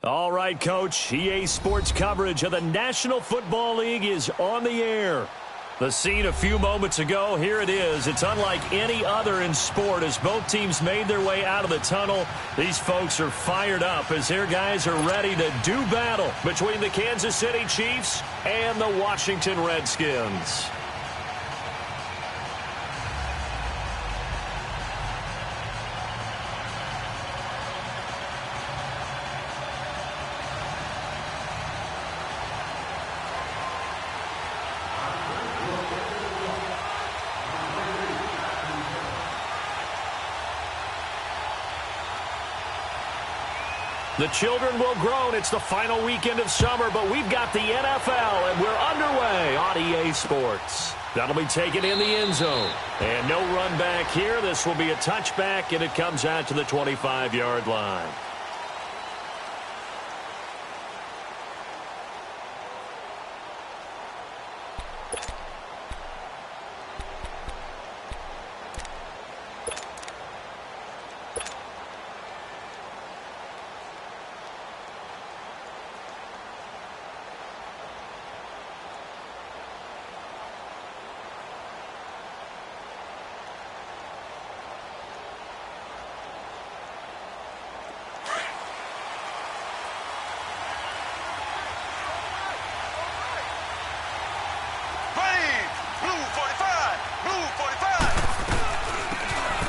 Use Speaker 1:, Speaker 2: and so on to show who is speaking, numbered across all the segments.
Speaker 1: All right, Coach. EA Sports coverage of the National Football League is on the air. The scene a few moments ago, here it is. It's unlike any other in sport as both teams made their way out of the tunnel. These folks are fired up as their guys are ready to do battle between the Kansas City Chiefs and the Washington Redskins. The children will groan. It's the final weekend of summer, but we've got the NFL, and we're underway on EA Sports. That'll be taken in the end zone. And no run back here. This will be a touchback, and it comes out to the 25-yard line.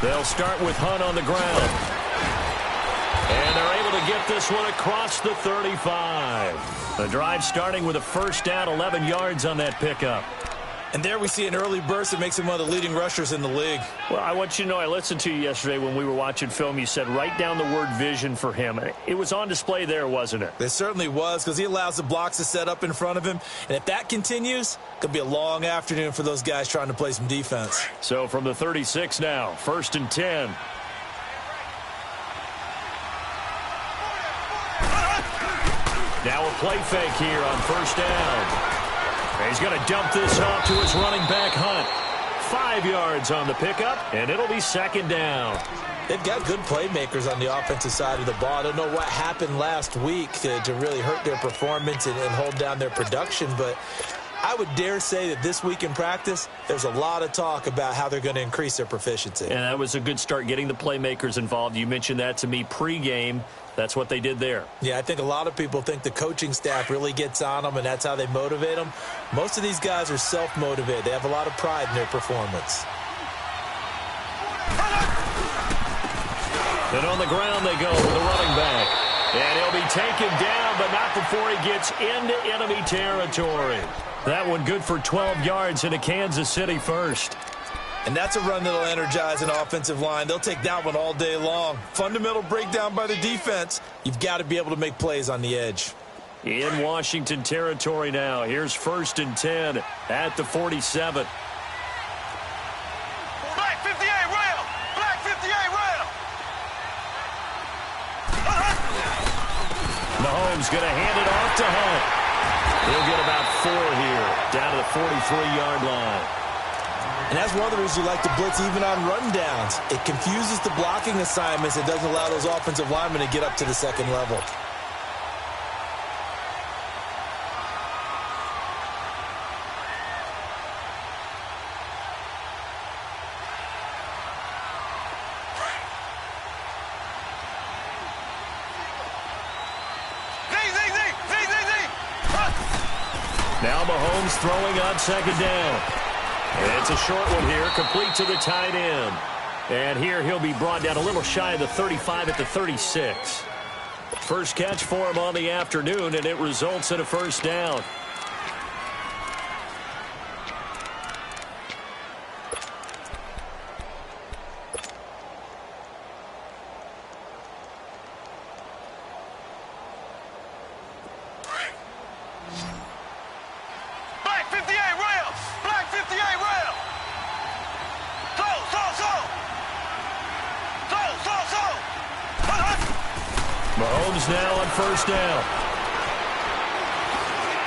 Speaker 1: They'll start with Hunt on the ground. And they're able to get this one across the 35. The drive starting with a first down, 11 yards on that pickup.
Speaker 2: And there we see an early burst that makes him one of the leading rushers in the league.
Speaker 1: Well, I want you to know, I listened to you yesterday when we were watching film. You said write down the word vision for him. It was on display there, wasn't it?
Speaker 2: It certainly was, because he allows the blocks to set up in front of him. And if that continues, it could be a long afternoon for those guys trying to play some defense.
Speaker 1: So from the 36 now, 1st and 10. Now a play fake here on first down. He's going to dump this off to his running back, Hunt. 5 yards on the pickup, and it'll be second down.
Speaker 2: They've got good playmakers on the offensive side of the ball. I don't know what happened last week to really hurt their performance and hold down their production, but I would dare say that this week in practice, there's a lot of talk about how they're going to increase their proficiency.
Speaker 1: And that was a good start, getting the playmakers involved. You mentioned that to me pregame. That's what they did there.
Speaker 2: Yeah, I think a lot of people think the coaching staff really gets on them, and that's how they motivate them. Most of these guys are self-motivated. They have a lot of pride in their performance.
Speaker 1: And on the ground they go with the running back. And he'll be taken down, but not before he gets into enemy territory. That one good for 12 yards into Kansas City first.
Speaker 2: And that's a run that'll energize an offensive line. They'll take that one all day long. Fundamental breakdown by the defense. You've got to be able to make plays on the edge.
Speaker 1: In Washington territory now. Here's 1st and 10 at the 47.
Speaker 3: Black 58 rail! Black 58 rail!
Speaker 1: Mahomes going to hand it off to Hunt. He'll get about 4 here, down to the 43-yard line.
Speaker 2: And that's one of the reasons you like to blitz even on rundowns. It confuses the blocking assignments. It doesn't allow those offensive linemen to get up to the second level.
Speaker 1: Now Mahomes throwing on second down. It's a short one here, complete to the tight end. And here he'll be brought down a little shy of the 35 at the 36. First catch for him on the afternoon, and it results in a first down. Mahomes now on first down.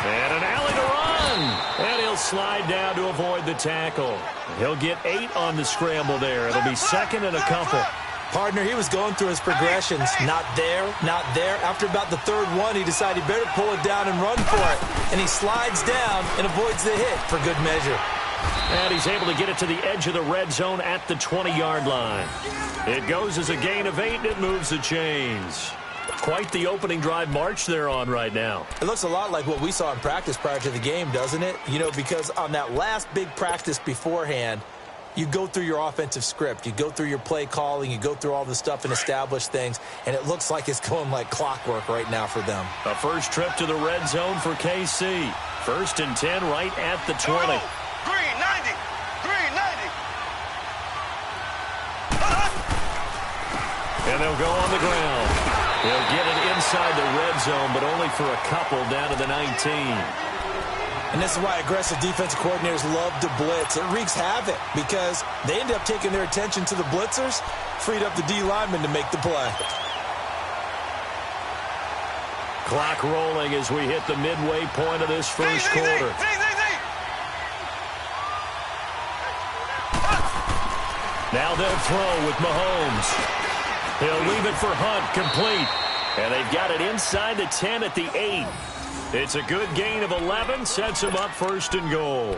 Speaker 1: And an alley to run. And he'll slide down to avoid the tackle. He'll get 8 on the scramble there. It'll be second and a couple.
Speaker 2: Partner, he was going through his progressions. Not there, not there. After about the third one, he decided he better pull it down and run for it. And he slides down and avoids the hit for good measure.
Speaker 1: And he's able to get it to the edge of the red zone at the 20-yard line. It goes as a gain of 8, and it moves the chains. Quite the opening drive march they're on right now.
Speaker 2: It looks a lot like what we saw in practice prior to the game, doesn't it? You know, because on that last big practice beforehand, you go through your offensive script. You go through your play calling. You go through all the stuff and establish things. And it looks like it's going like clockwork right now for them.
Speaker 1: A first trip to the red zone for KC. 1st and 10 right at the 20.
Speaker 3: Green 90. Green 90.
Speaker 1: And they'll go on the ground. They'll get it inside the red zone, but only for a couple down to the 19.
Speaker 2: And this is why aggressive defensive coordinators love to blitz. It wreaks havoc because they end up taking their attention to the blitzers, freed up the D lineman to make the play.
Speaker 1: Clock rolling as we hit the midway point of this first quarter. Now they'll throw with Mahomes. He'll leave it for Hunt, complete. And they've got it inside the 10 at the 8. It's a good gain of 11, sets him up 1st and goal.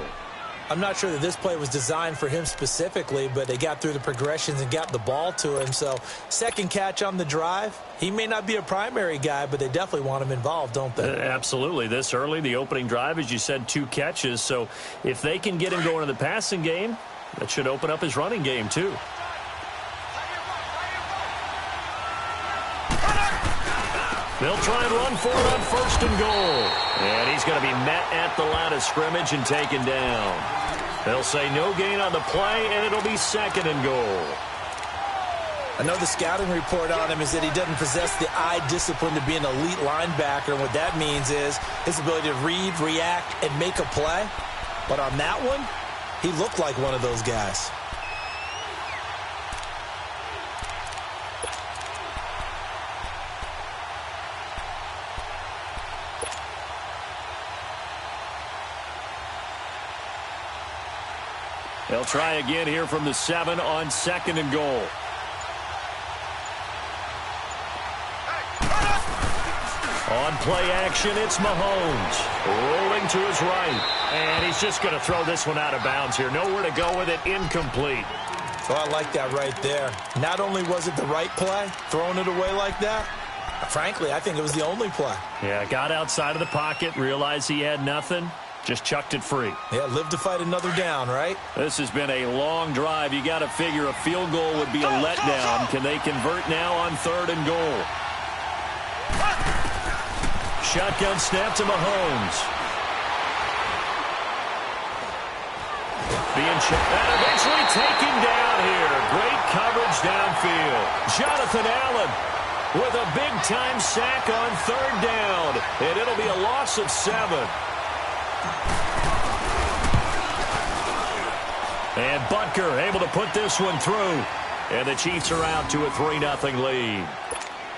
Speaker 2: I'm not sure that this play was designed for him specifically, but they got through the progressions and got the ball to him. So, second catch on the drive. He may not be a primary guy, but they definitely want him involved, don't they?
Speaker 1: Absolutely. This early, the opening drive, as you said, 2 catches. So, if they can get him going in the passing game, that should open up his running game, too. They'll try and run for it on 1st and goal. And he's going to be met at the line of scrimmage and taken down. They'll say no gain on the play, and it'll be 2nd and goal.
Speaker 2: I know the scouting report on him is that he doesn't possess the eye discipline to be an elite linebacker. And what that means is his ability to read, react, and make a play. But on that one, he looked like one of those guys.
Speaker 1: They'll try again here from the 7 on 2nd and goal. On play action, it's Mahomes. Rolling to his right. And he's just going to throw this one out of bounds here. Nowhere to go with it. Incomplete.
Speaker 2: Well, I like that right there. Not only was it the right play, throwing it away like that, frankly, I think it was the only play.
Speaker 1: Yeah, got outside of the pocket, realized he had nothing. Just chucked it free.
Speaker 2: Yeah, live to fight another down, right?
Speaker 1: This has been a long drive. You got to figure a field goal would be a letdown. Can they convert now on 3rd and goal? Shotgun snap to Mahomes. Being checked and eventually taken down here. Great coverage downfield. Jonathan Allen with a big-time sack on 3rd down. And it'll be a loss of 7. And Butker able to put this one through. And the Chiefs are out to a 3-0 lead.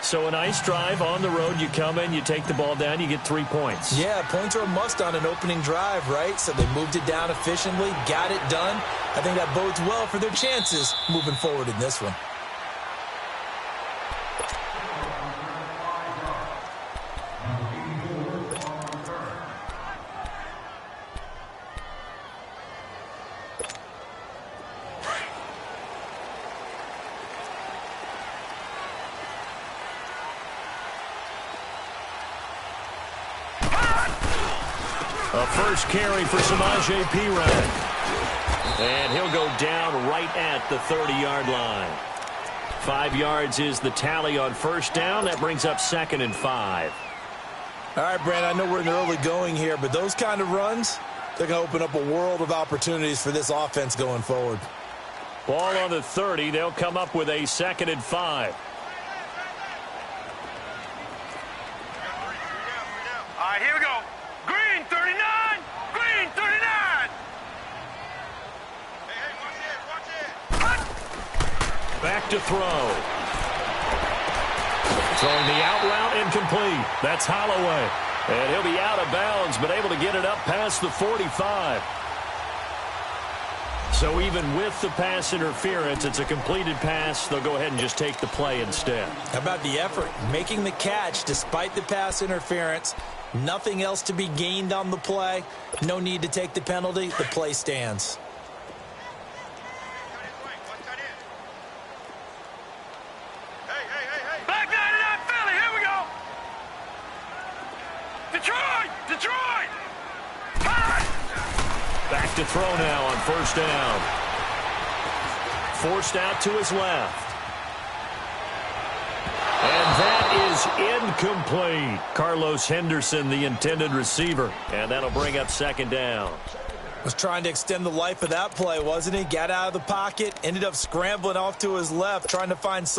Speaker 1: So a nice drive on the road. You come in, you take the ball down, you get 3 points.
Speaker 2: Yeah, points are a must on an opening drive, right? So they moved it down efficiently, got it done. I think that bodes well for their chances moving forward in this one.
Speaker 1: A first carry for Samaje Perine. And he'll go down right at the 30-yard line. 5 yards is the tally on 1st down. That brings up 2nd and 5.
Speaker 2: All right, Brand, I know we're in the early going here, but those kind of runs, they're going to open up a world of opportunities for this offense going forward.
Speaker 1: Ball on the 30. They'll come up with a 2nd and 5.
Speaker 3: All right, here we go. Green 39. Green 39. Hey, watch it.
Speaker 1: Back to throw. Throwing the out route incomplete. That's Holloway. And he'll be out of bounds, but able to get it up past the 45. So even with the pass interference, it's a completed pass. They'll go ahead and just take the play instead.
Speaker 2: How about the effort? Making the catch despite the pass interference. Nothing else to be gained on the play. No need to take the penalty. The play stands.
Speaker 3: Back 99 Philly, here we go. Detroit! Detroit!
Speaker 1: Back to throw now on first down. Forced out to his left. And that is incomplete. Carlos Henderson, the intended receiver. And that'll bring up second down.
Speaker 2: Was trying to extend the life of that play, wasn't he? Got out of the pocket, ended up scrambling off to his left, trying to find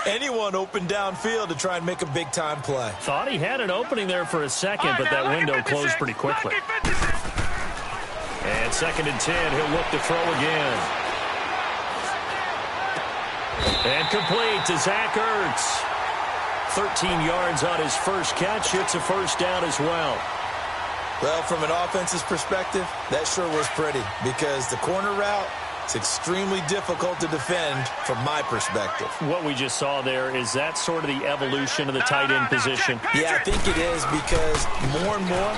Speaker 2: anyone open downfield to try and make a big-time play.
Speaker 1: Thought he had an opening there for a second, but that window closed pretty quickly. And second and 10, he'll look to throw again. And complete to Zach Ertz. 13 yards on his first catch. It's a first down as well.
Speaker 2: Well, from an offense's perspective, that sure was pretty because the corner route is extremely difficult to defend from my perspective.
Speaker 1: What we just saw there, is that sort of the evolution of the tight end position?
Speaker 2: Yeah, I think it is because more and more,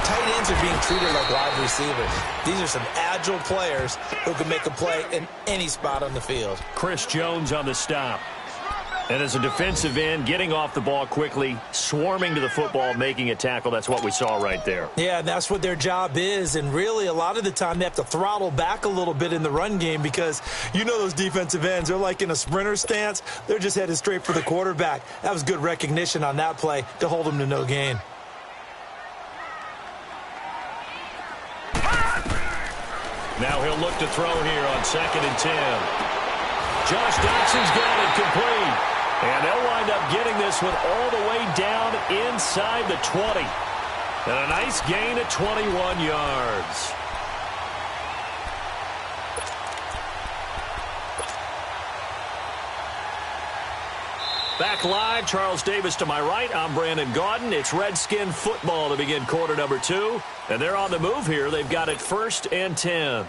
Speaker 2: tight ends are being treated like wide receivers. These are some agile players who can make a play in any spot on the field.
Speaker 1: Chris Jones on the stop. And as a defensive end, getting off the ball quickly, swarming to the football, making a tackle, that's what we saw right there.
Speaker 2: Yeah, that's what their job is. And really, a lot of the time, they have to throttle back a little bit in the run game because you know those defensive ends, they're like in a sprinter stance. They're just headed straight for the quarterback. That was good recognition on that play to hold them to no gain.
Speaker 1: Now he'll look to throw here on second and 10. Josh Doxson's got it complete. And they'll wind up getting this one all the way down inside the 20. And a nice gain of 21 yards. Back live, Charles Davis to my right. I'm Brandon Gaudin. It's Redskin football to begin quarter number 2. And they're on the move here. They've got it first and 10.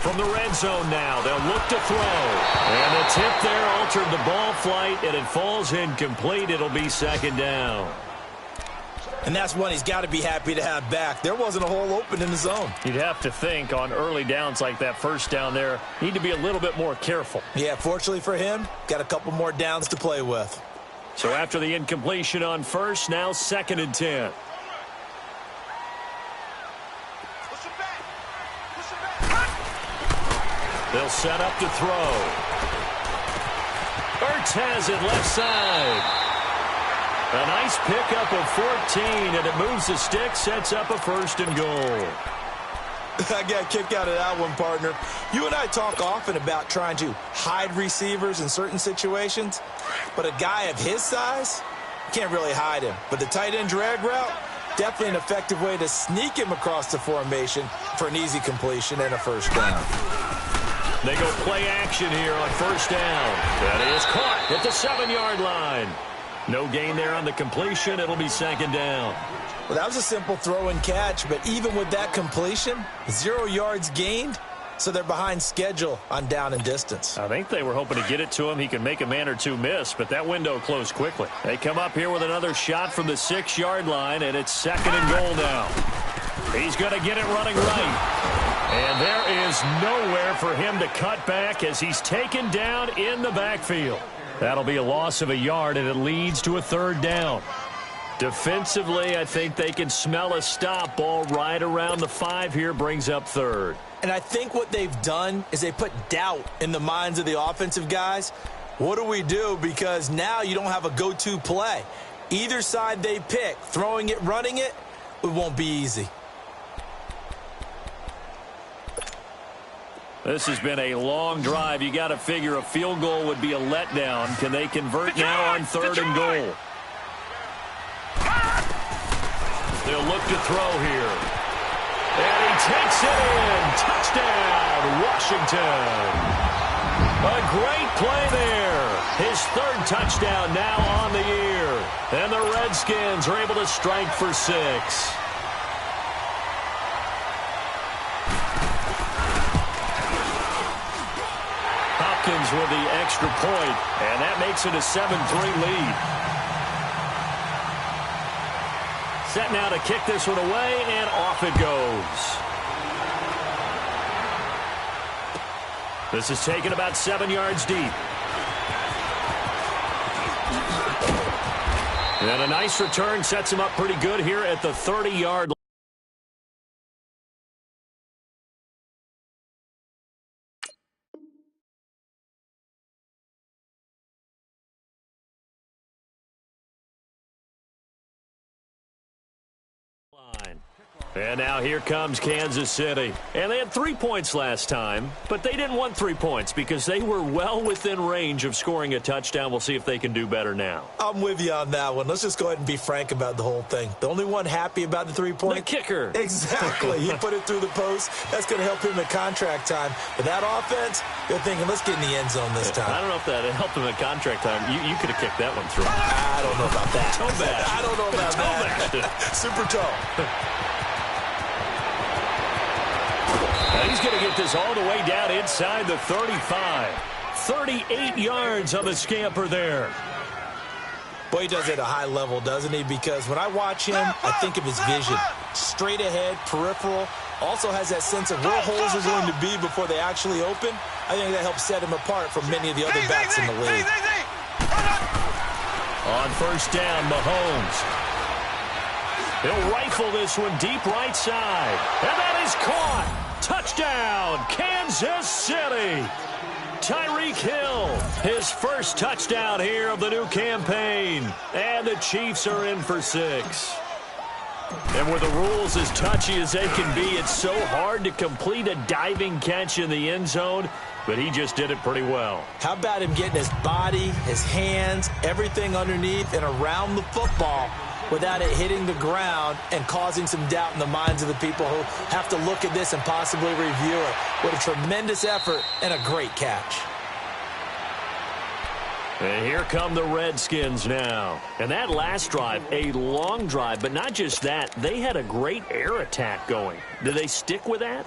Speaker 1: From the red zone now, they'll look to throw. And the tip there altered the ball flight, and it falls incomplete. It'll be second down.
Speaker 2: And that's one he's got to be happy to have back. There wasn't a hole open in the zone.
Speaker 1: You'd have to think on early downs like that first down there, need to be a little bit more careful.
Speaker 2: Yeah, fortunately for him, got a couple more downs to play with.
Speaker 1: So after the incompletion on first, now second and 10. They'll set up to throw. Ertz has it left side. A nice pickup of 14, and it moves the stick, sets up a first and goal.
Speaker 2: I got a kick out of that one, partner. You and I talk often about trying to hide receivers in certain situations, but a guy of his size, can't really hide him. But the tight end drag route, definitely an effective way to sneak him across the formation for an easy completion and a first down.
Speaker 1: They go play action here on first down. That is caught at the 7-yard line. No gain there on the completion. It'll be second down.
Speaker 2: Well, that was a simple throw and catch, but even with that completion, 0 yards gained, so they're behind schedule on down and distance.
Speaker 1: I think they were hoping to get it to him. He could make a man or two miss, but that window closed quickly. They come up here with another shot from the 6-yard line, and it's second and goal now. He's going to get it running right. And there is nowhere for him to cut back as he's taken down in the backfield. That'll be a loss of a yard, and it leads to a third down. Defensively, I think they can smell a stop. Ball right around the 5 here, brings up third.
Speaker 2: And I think what they've done is they put doubt in the minds of the offensive guys. What do we do? Because now you don't have a go-to play. Either side they pick, throwing it, running it, it won't be easy.
Speaker 1: This has been a long drive. You got to figure a field goal would be a letdown. Can they convert now on third and goal? They'll look to throw here. And he takes it in. Touchdown, Washington. A great play there. His third touchdown now on the year. And the Redskins are able to strike for 6. Hopkins with the extra point, and that makes it a 7-3 lead. Set now to kick this one away, and off it goes. This is taken about 7 yards deep. And a nice return sets him up pretty good here at the 30-yard line. And now here comes Kansas City. And they had 3 points last time, but they didn't want 3 points because they were well within range of scoring a touchdown. We'll see if they can do better now.
Speaker 2: I'm with you on that one. Let's just go ahead and be frank about the whole thing. The only one happy about the 3-point?
Speaker 1: The kicker.
Speaker 2: Exactly. He put it through the post. That's going to help him at contract time. But that offense, they're thinking, let's get in the end zone this time.
Speaker 1: I don't know if that helped him at contract time. You could have kicked that one through.
Speaker 2: I don't know about that.
Speaker 1: Toe bash.
Speaker 2: I don't know about that. Super toe.
Speaker 1: He's going to get this all the way down inside the 35. 38 yards on the scamper there.
Speaker 2: Boy, he does it at a high level, doesn't he? Because when I watch him, I think of his vision. Straight ahead, peripheral. Also has that sense of where holes are going to be before they actually open. I think that helps set him apart from many of the other backs in the league.
Speaker 1: On first down, Mahomes. He'll rifle this one deep right side. And that is caught. Touchdown, Kansas City. Tyreek Hill, his first touchdown here of the new campaign. And the Chiefs are in for 6. And with the rules as touchy as they can be, it's so hard to complete a diving catch in the end zone, but he just did it pretty well.
Speaker 2: How about him getting his body, his hands, everything underneath and around the football without it hitting the ground and causing some doubt in the minds of the people who have to look at this and possibly review it. What a tremendous effort and a great catch.
Speaker 1: And here come the Redskins now. And that last drive, a long drive, but not just that. They had a great air attack going. Do they stick with that?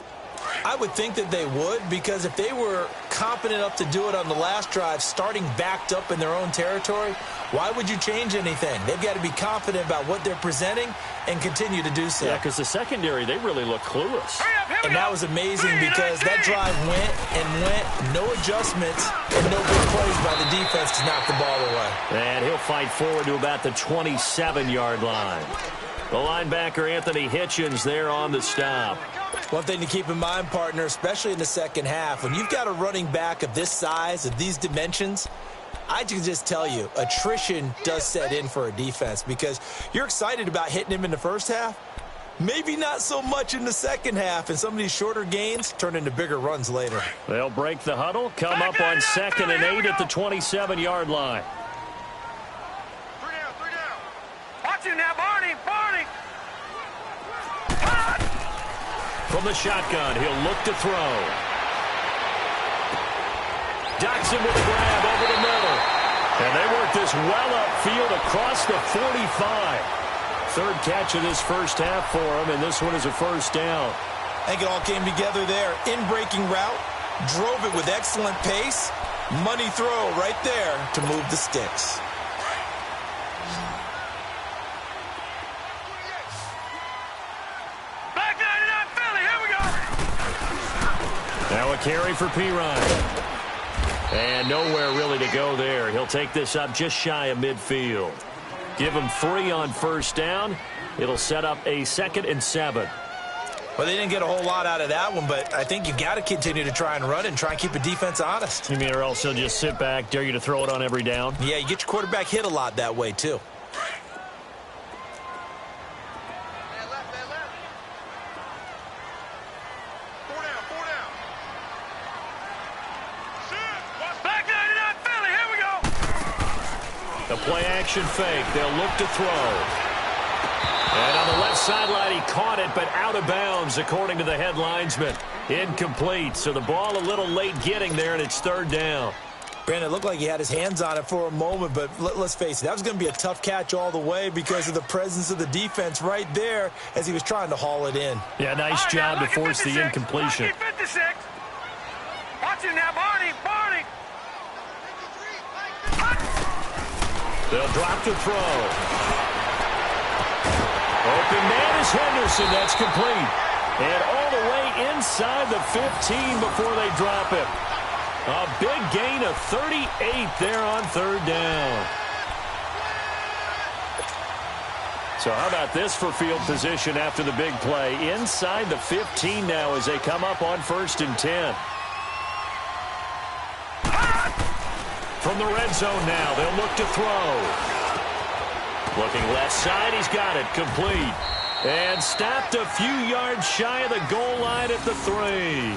Speaker 2: I would think that they would, because if they were competent enough to do it on the last drive, starting backed up in their own territory, why would you change anything? They've got to be confident about what they're presenting and continue to do so.
Speaker 1: Yeah, because the secondary, they really look clueless.
Speaker 2: And that was amazing because that drive went and went, no adjustments, and no big plays by the defense to knock the ball away.
Speaker 1: And he'll fight forward to about the 27-yard line. The linebacker, Anthony Hitchens, there on the stop.
Speaker 2: One thing to keep in mind, partner, especially in the second half, when you've got a running back of this size, of these dimensions, I can just tell you, attrition does set in for a defense because you're excited about hitting him in the first half. Maybe not so much in the second half, and some of these shorter gains turn into bigger runs later.
Speaker 1: They'll break the huddle, come up on 2nd and 8 at the 27-yard line.
Speaker 3: 3 down, 3 down. Watch him now, Barney.
Speaker 1: From the shotgun, he'll look to throw. Dotson with a grab over the middle. And they work this well upfield across the 45. Third catch of this first half for him, and this one is a first down.
Speaker 2: I think it all came together there. In-breaking route, drove it with excellent pace. Money throw right there to move the sticks.
Speaker 1: Now a carry for Pirine. And nowhere really to go there. He'll take this up just shy of midfield. Give him 3 on first down. It'll set up a 2nd and 7.
Speaker 2: Well, they didn't get a whole lot out of that one, but I think you've got to continue to try and run and try and keep a defense honest.
Speaker 1: You mean, or else he'll just sit back, dare you to throw it on every down?
Speaker 2: Yeah, you get your quarterback hit a lot that way, too.
Speaker 1: The play-action fake. They'll look to throw. And on the left sideline, he caught it, but out of bounds, according to the head linesman. Incomplete, so the ball a little late getting there, and it's third down.
Speaker 2: Brandon, it looked like he had his hands on it for a moment, but let's face it, that was going to be a tough catch all the way because of the presence of the defense right there as he was trying to haul it in.
Speaker 1: Yeah, nice job to force the incompletion.
Speaker 3: Watch it now, Barney, Barney.
Speaker 1: They'll drop to throw. Open man is Henderson. That's complete. And all the way inside the 15 before they drop it. A big gain of 38 there on third down. So how about this for field position after the big play? Inside the 15 now as they come up on 1st and 10. From the red zone now, they'll look to throw. Looking left side, he's got it, complete. And stopped a few yards shy of the goal line at the 3.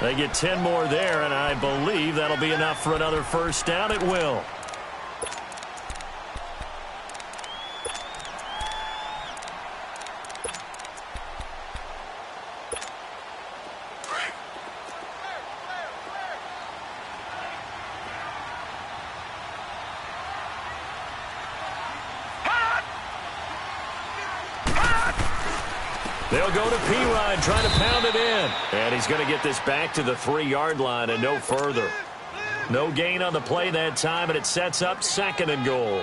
Speaker 1: They get 10 more there, and I believe that'll be enough for another first down. It will. They'll go to Pirine, trying to pound it in. And he's going to get this back to the 3-yard line and no further. No gain on the play that time, and it sets up 2nd and goal.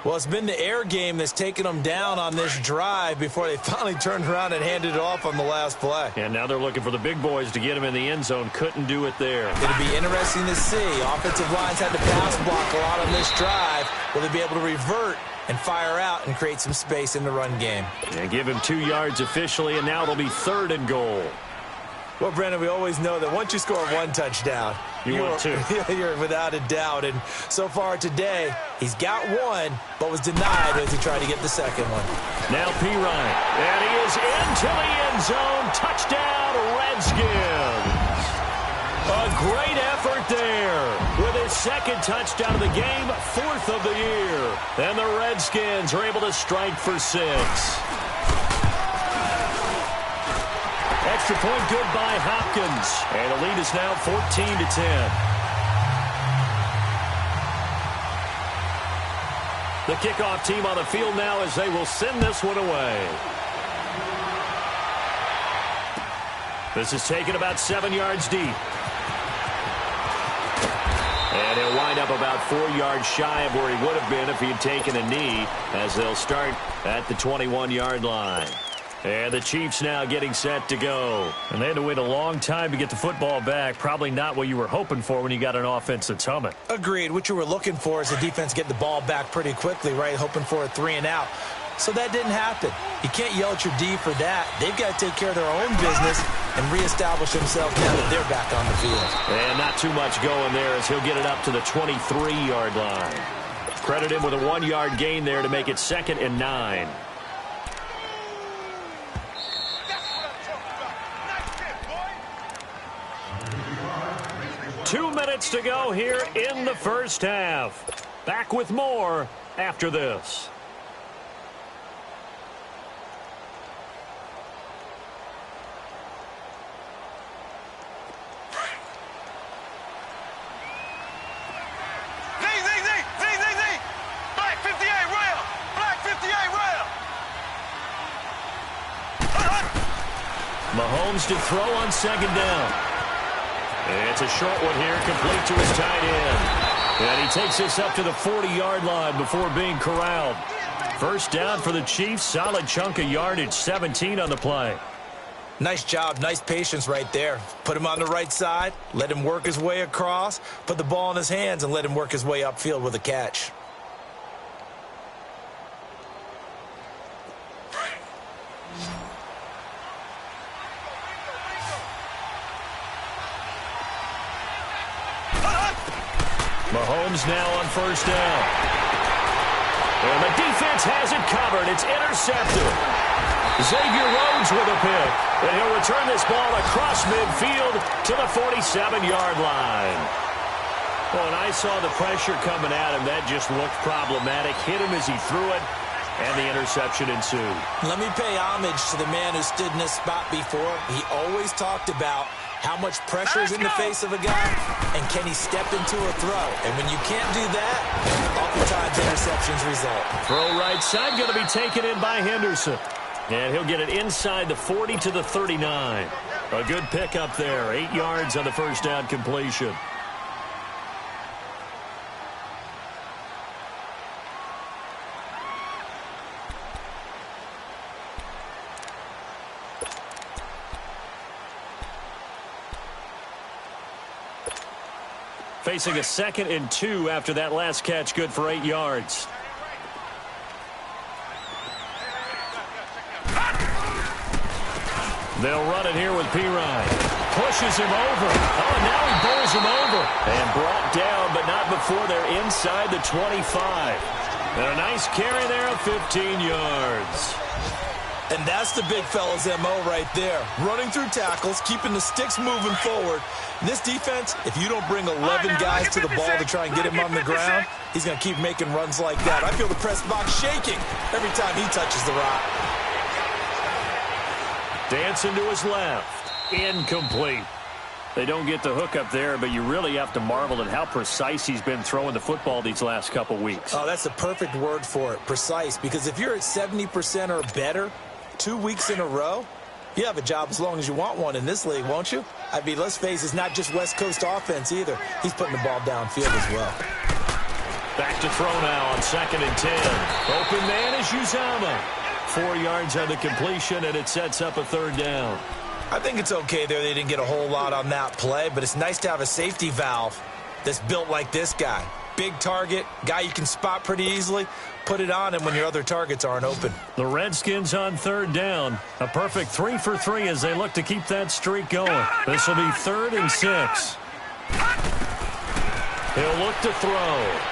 Speaker 2: Well, it's been the air game that's taken them down on this drive before they finally turned around and handed it off on the last play.
Speaker 1: And now they're looking for the big boys to get him in the end zone. Couldn't do it there.
Speaker 2: It'll be interesting to see. Offensive lines had to pass block a lot on this drive. Will they be able to revert and fire out and create some space in the run game?
Speaker 1: And give him 2 yards officially, and now it'll be 3rd and goal.
Speaker 2: Well, Brandon, we always know that once you score 1 touchdown,
Speaker 1: you're
Speaker 2: without a doubt. And so far today, he's got 1, but was denied as he tried to get the 2nd one.
Speaker 1: Now Pirine, and he is into the end zone. Touchdown, Redskins. A great effort there with his 2nd touchdown of the game, 4th of the year. And the Redskins are able to strike for 6. Extra point good by Hopkins. And the lead is now 14-10. The kickoff team on the field now as they will send this one away. This is taken about 7 yards deep. And he'll wind up about 4 yards shy of where he would have been if he had taken a knee, as they'll start at the 21-yard line. And the Chiefs now getting set to go. And they had to wait a long time to get the football back. Probably not what you were hoping for when you got an offense that's humming.
Speaker 2: Agreed. What you were looking for is the defense getting the ball back pretty quickly, right? Hoping for a 3 and out. So that didn't happen. You can't yell at your D for that. They've got to take care of their own business and reestablish themselves now that they're back on the field.
Speaker 1: And not too much going there as he'll get it up to the 23-yard line. Credit him with a 1-yard gain there to make it 2nd and 9. 2 minutes to go here in the first half. Back with more after this.
Speaker 3: Black 58 rail. Black 58 rail.
Speaker 1: Mahomes to throw on 2nd down. It's a short one here, complete to his tight end. And he takes this up to the 40-yard line before being corralled. First down for the Chiefs, solid chunk of yardage, 17 on the play.
Speaker 2: Nice job, nice patience right there. Put him on the right side, let him work his way across, put the ball in his hands, and let him work his way upfield with a catch.
Speaker 1: Mahomes now on first down. And the defense has it covered. It's intercepted. Xavier Rhodes with a pick. And he'll return this ball across midfield to the 47-yard line. Well, when I saw the pressure coming at him, that just looked problematic. Hit him as he threw it. and the interception ensued.
Speaker 2: Let me pay homage to the man who stood in this spot before. He always talked about how much pressure is in the face of a guy, and can he step into a throw? And when you can't do that, oftentimes interceptions result.
Speaker 1: Throw right side, going to be taken in by Henderson. And he'll get it inside the 40 to the 39. A good pickup there, 8 yards on the first down completion. Facing a 2nd and 2 after that last catch, good for 8 yards. They'll run it here with Pirine. Pushes him over. Oh, and now he bowls him over. And brought down, but not before they're inside the 25. And a nice carry there of 15 yards.
Speaker 2: And that's the big fella's MO right there. Running through tackles, keeping the sticks moving forward. This defense, if you don't bring 11 guys to the ball to try and get him on the ground, he's going to keep making runs like that. I feel the press box shaking every time he touches the rock.
Speaker 1: Dancing to his left. Incomplete. They don't get the hook up there, but you really have to marvel at how precise he's been throwing the football these last couple weeks.
Speaker 2: Oh, that's the perfect word for it, precise. Because if you're at 70% or better 2 weeks in a row, you have a job as long as you want one in this league, won't you? I mean, let's face it, it's not just West Coast offense either. He's putting the ball downfield as well.
Speaker 1: Back to throw now on 2nd and 10. Open man is Uzama. 4 yards on the completion, and it sets up a 3rd down.
Speaker 2: I think it's okay there. They didn't get a whole lot on that play, but it's nice to have a safety valve that's built like this guy. Big target, guy you can spot pretty easily. Put it on him when your other targets aren't open.
Speaker 1: The Redskins on 3rd down. A perfect 3 for 3 as they look to keep that streak going. This will be 3rd and 6. He'll look to throw.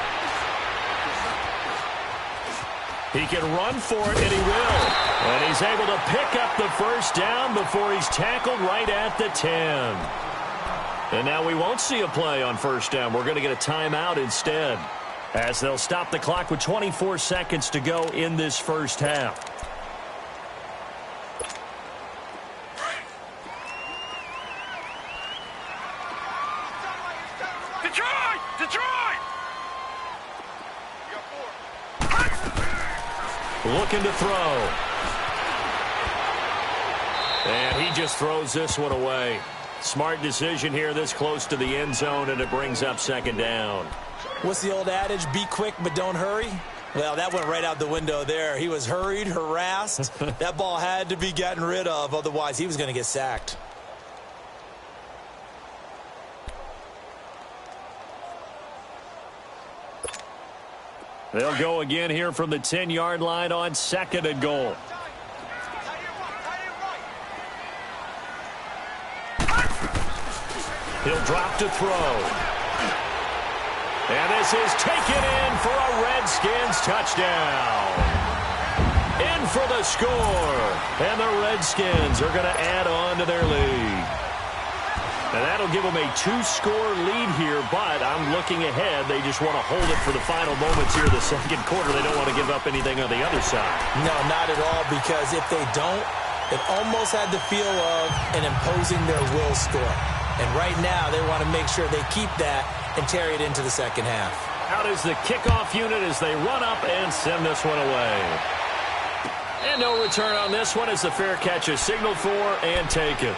Speaker 1: He can run for it, and he will. And he's able to pick up the first down before he's tackled right at the 10. And now we won't see a play on first down. We're going to get a timeout instead, as they'll stop the clock with 24 seconds to go in this first half.
Speaker 3: Detroit! Detroit!
Speaker 1: Looking to throw. And he just throws this one away. Smart decision here this close to the end zone, and it brings up 2nd down.
Speaker 2: What's the old adage? Be quick, but don't hurry? Well, that went right out the window there. He was hurried, harassed. That ball had to be gotten rid of, otherwise he was going to get sacked.
Speaker 1: They'll go again here from the 10-yard line on 2nd and goal. He'll drop to throw. And this is taken in for a Redskins touchdown. In for the score. And the Redskins are going to add on to their lead. And that'll give them a 2-score lead here, but I'm looking ahead. They just want to hold it for the final moments here of the 2nd quarter. They don't want to give up anything on the other side.
Speaker 2: No, not at all, because if they don't, it almost had the feel of an imposing their will score. And right now, they want to make sure they keep that and carry it into the 2nd half.
Speaker 1: Out is the kickoff unit as they run up and send this one away. And no return on this one as the fair catch is signaled for and taken.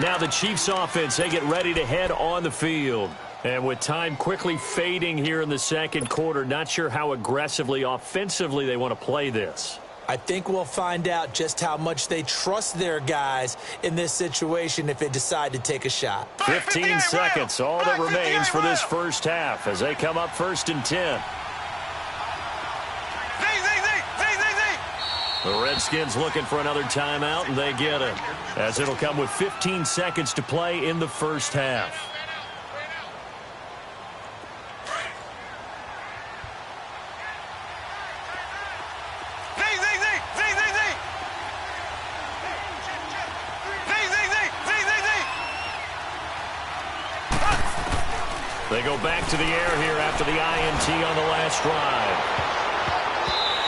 Speaker 1: Now the Chiefs offense, they get ready to head on the field. And with time quickly fading here in the 2nd quarter, not sure how aggressively, offensively they want to play this.
Speaker 2: I think we'll find out just how much they trust their guys in this situation if they decide to take a shot.
Speaker 1: 15 seconds, all that remains for this first half as they come up 1st and 10. The Redskins looking for another timeout, and they get it, as it'll come with 15 seconds to play in the first half. They go back to the air here after the INT on the last drive.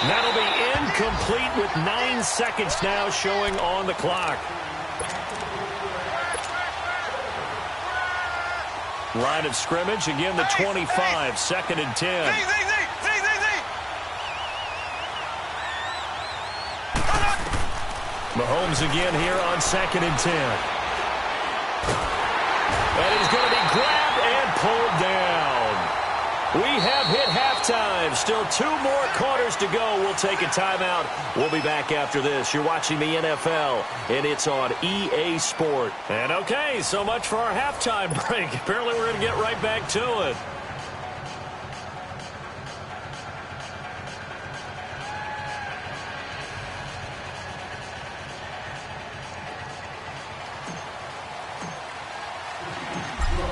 Speaker 1: That'll be incomplete with 9 seconds now showing on the clock. Line of scrimmage, again the 25, 2nd and 10. Mahomes again here on 2nd and 10. And he's going to be grabbed and pulled down. We have hit halftime. Still 2 more quarters to go. We'll take a timeout. We'll be back after this. You're watching the NFL, and it's on EA Sport. And okay, so much for our halftime break. Apparently we're going to get right back to it.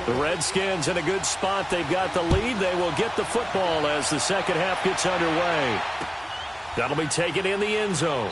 Speaker 1: The Redskins in a good spot. They've got the lead. They will get the football as the second half gets underway. That'll be taken in the end zone.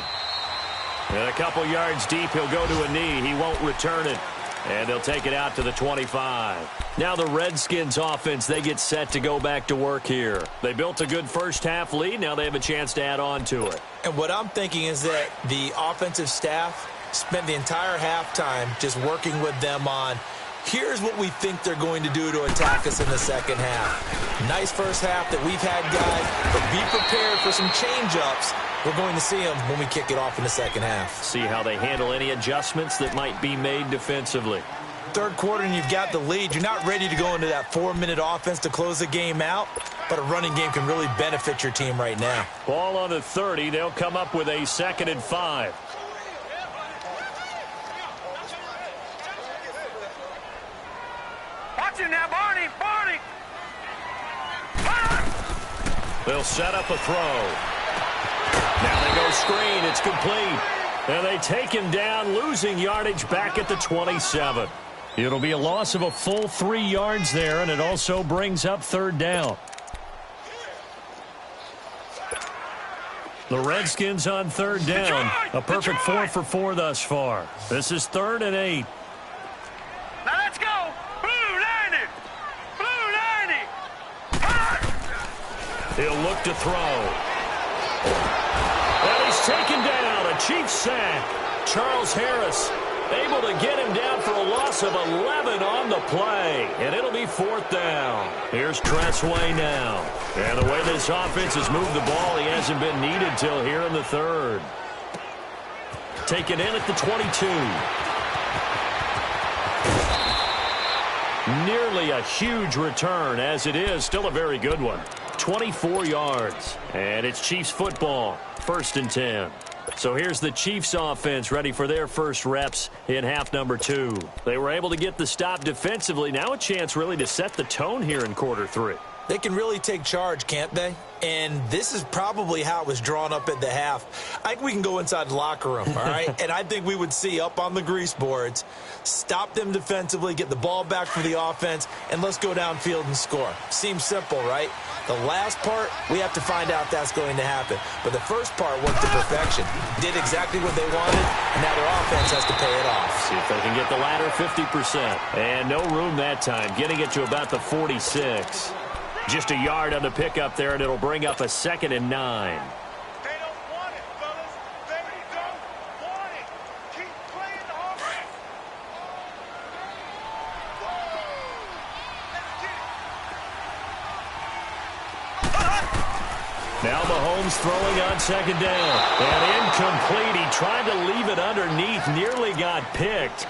Speaker 1: And a couple yards deep, he'll go to a knee. He won't return it. And they'll take it out to the 25. Now the Redskins offense, they get set to go back to work here. They built a good first half lead. Now they have a chance to add on to it.
Speaker 2: And what I'm thinking is that the offensive staff spent the entire halftime just working with them on, here's what we think they're going to do to attack us in the second half. Nice first half that we've had, guys, but be prepared for some change-ups. We're going to see them when we kick it off in the second half.
Speaker 1: See how they handle any adjustments that might be made defensively.
Speaker 2: Third quarter and you've got the lead. You're not ready to go into that 4-minute offense to close the game out, but a running game can really benefit your team right now.
Speaker 1: Ball on the 30. They'll come up with a 2nd and 5.
Speaker 3: Watch it now, Barney.
Speaker 1: They'll set up a throw. Now they go screen. It's complete. And they take him down, losing yardage back at the 27. It'll be a loss of a full 3 yards there, and it also brings up 3rd down. The Redskins on 3rd down. A perfect 4 for 4 thus far. This is 3rd and 8.
Speaker 3: Now let's go. Blue 90. Blue 90.
Speaker 1: He'll look to throw. And he's taken down. A Chiefs sack. Charles Harris able to get him down for a loss of 11 on the play. And it'll be 4th down. Here's Tressway now. And the way this offense has moved the ball, he hasn't been needed till here in the 3rd. Taken in at the 22. Nearly a huge return, as it is still a very good one. 24 yards. And it's Chiefs football. 1st and 10. So here's the Chiefs offense ready for their first reps in half number 2. They were able to get the stop defensively. Now a chance really to set the tone here in quarter 3.
Speaker 2: They can really take charge, can't they? And this is probably how it was drawn up at the half. I think we can go inside the locker room, all right? And I think we would see up on the grease boards, stop them defensively, get the ball back for the offense, and let's go downfield and score. Seems simple, right? The last part, we have to find out if that's going to happen. But the first part worked to perfection. Did exactly what they wanted, and now their offense has to pay it off.
Speaker 1: See if they can get the latter 50%. And no room that time, getting it to about the 46. Just a yard on the pickup there, and it'll bring up a 2nd and 9.
Speaker 3: They don't want it, fellas. They don't want it. Keep playing the offense.
Speaker 1: Now Mahomes throwing on 2nd down. And incomplete. He tried to leave it underneath. Nearly got picked.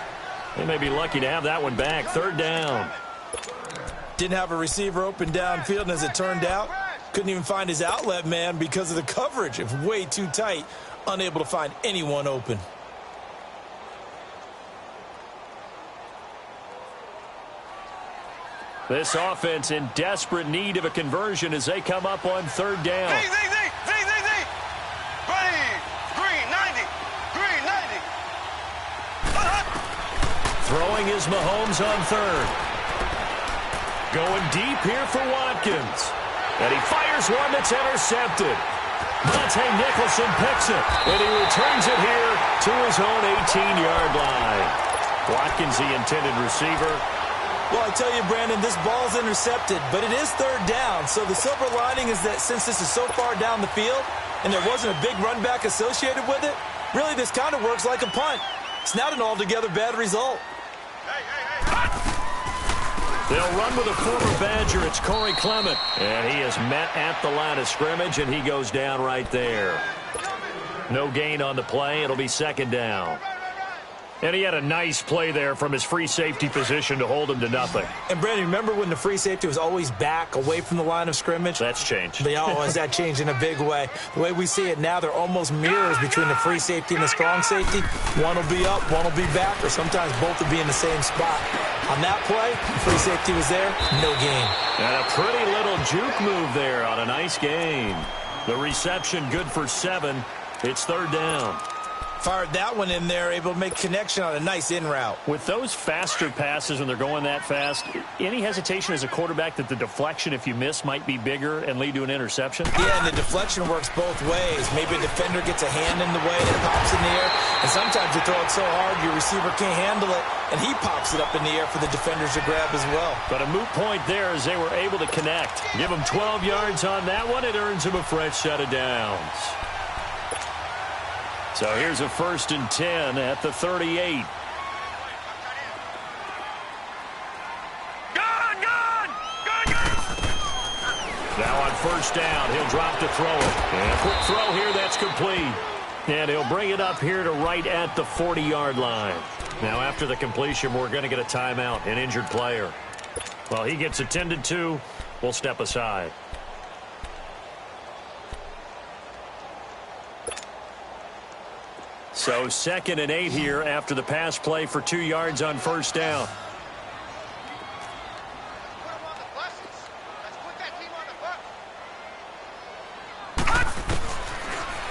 Speaker 1: They may be lucky to have that one back. 3rd down.
Speaker 2: Didn't have a receiver open downfield, and as it turned out, couldn't even find his outlet man because of the coverage. It was way too tight. Unable to find anyone open.
Speaker 1: This offense in desperate need of a conversion as they come up on 3rd down.
Speaker 3: Green 90. Green 90.
Speaker 1: Throwing is Mahomes on 3rd. Going deep here for Watkins. And he fires one that's intercepted. Monte Nicholson picks it. And he returns it here to his own 18-yard line. Watkins, the intended receiver.
Speaker 2: Well, I tell you, Brandon, this ball's intercepted, but it is 3rd down. So the silver lining is that since this is so far down the field, and there wasn't a big run back associated with it, really this kind of works like a punt. It's not an altogether bad result.
Speaker 1: They'll run with a former Badger. It's Corey Clement. And he is met at the line of scrimmage, and he goes down right there. No gain on the play. It'll be second down. And he had a nice play there from his free safety position to hold him to nothing.
Speaker 2: And, Brandon, remember when the free safety was always back away from the line of scrimmage?
Speaker 1: That's changed.
Speaker 2: Has that changed in a big way? The way we see it now, they're almost mirrors between the free safety and the strong safety. One will be up, one will be back, or sometimes both will be in the same spot. On that play, free safety was there, no gain.
Speaker 1: And a pretty little juke move there on a nice gain. The reception good for 7. It's third down.
Speaker 2: Fired that one in there, able to make connection on a nice in route.
Speaker 1: With those faster passes when they're going that fast, any hesitation as a quarterback that the deflection, if you miss, might be bigger and lead to an interception?
Speaker 2: Yeah, and the deflection works both ways. Maybe a defender gets a hand in the way and it pops in the air, and sometimes you throw it so hard your receiver can't handle it, and he pops it up in the air for the defenders to grab as well.
Speaker 1: But a moot point there as they were able to connect. Give them 12 yards on that one. It earns them a fresh set of downs. So here's a 1st and 10 at the 38. Now on 1st down, he'll drop to throw it. And a quick throw here, that's complete. And he'll bring it up here to right at the 40-yard line. Now after the completion, we're going to get a timeout, an injured player. Well, he gets attended to. We'll step aside. So 2nd and 8 here after the pass play for 2 yards on 1st down.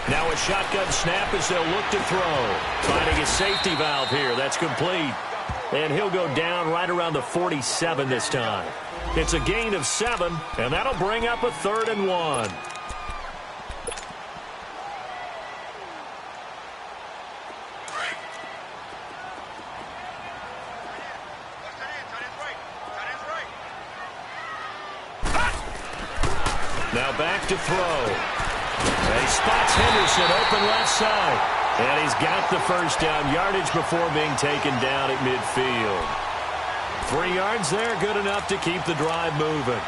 Speaker 1: Now a shotgun snap as they'll look to throw. Finding a safety valve here. That's complete. And he'll go down right around the 47 this time. It's a gain of 7, and that'll bring up a 3rd and 1. Now back to throw. And he spots Henderson open left side. And he's got the 1st down yardage before being taken down at midfield. 3 yards there, good enough to keep the drive moving.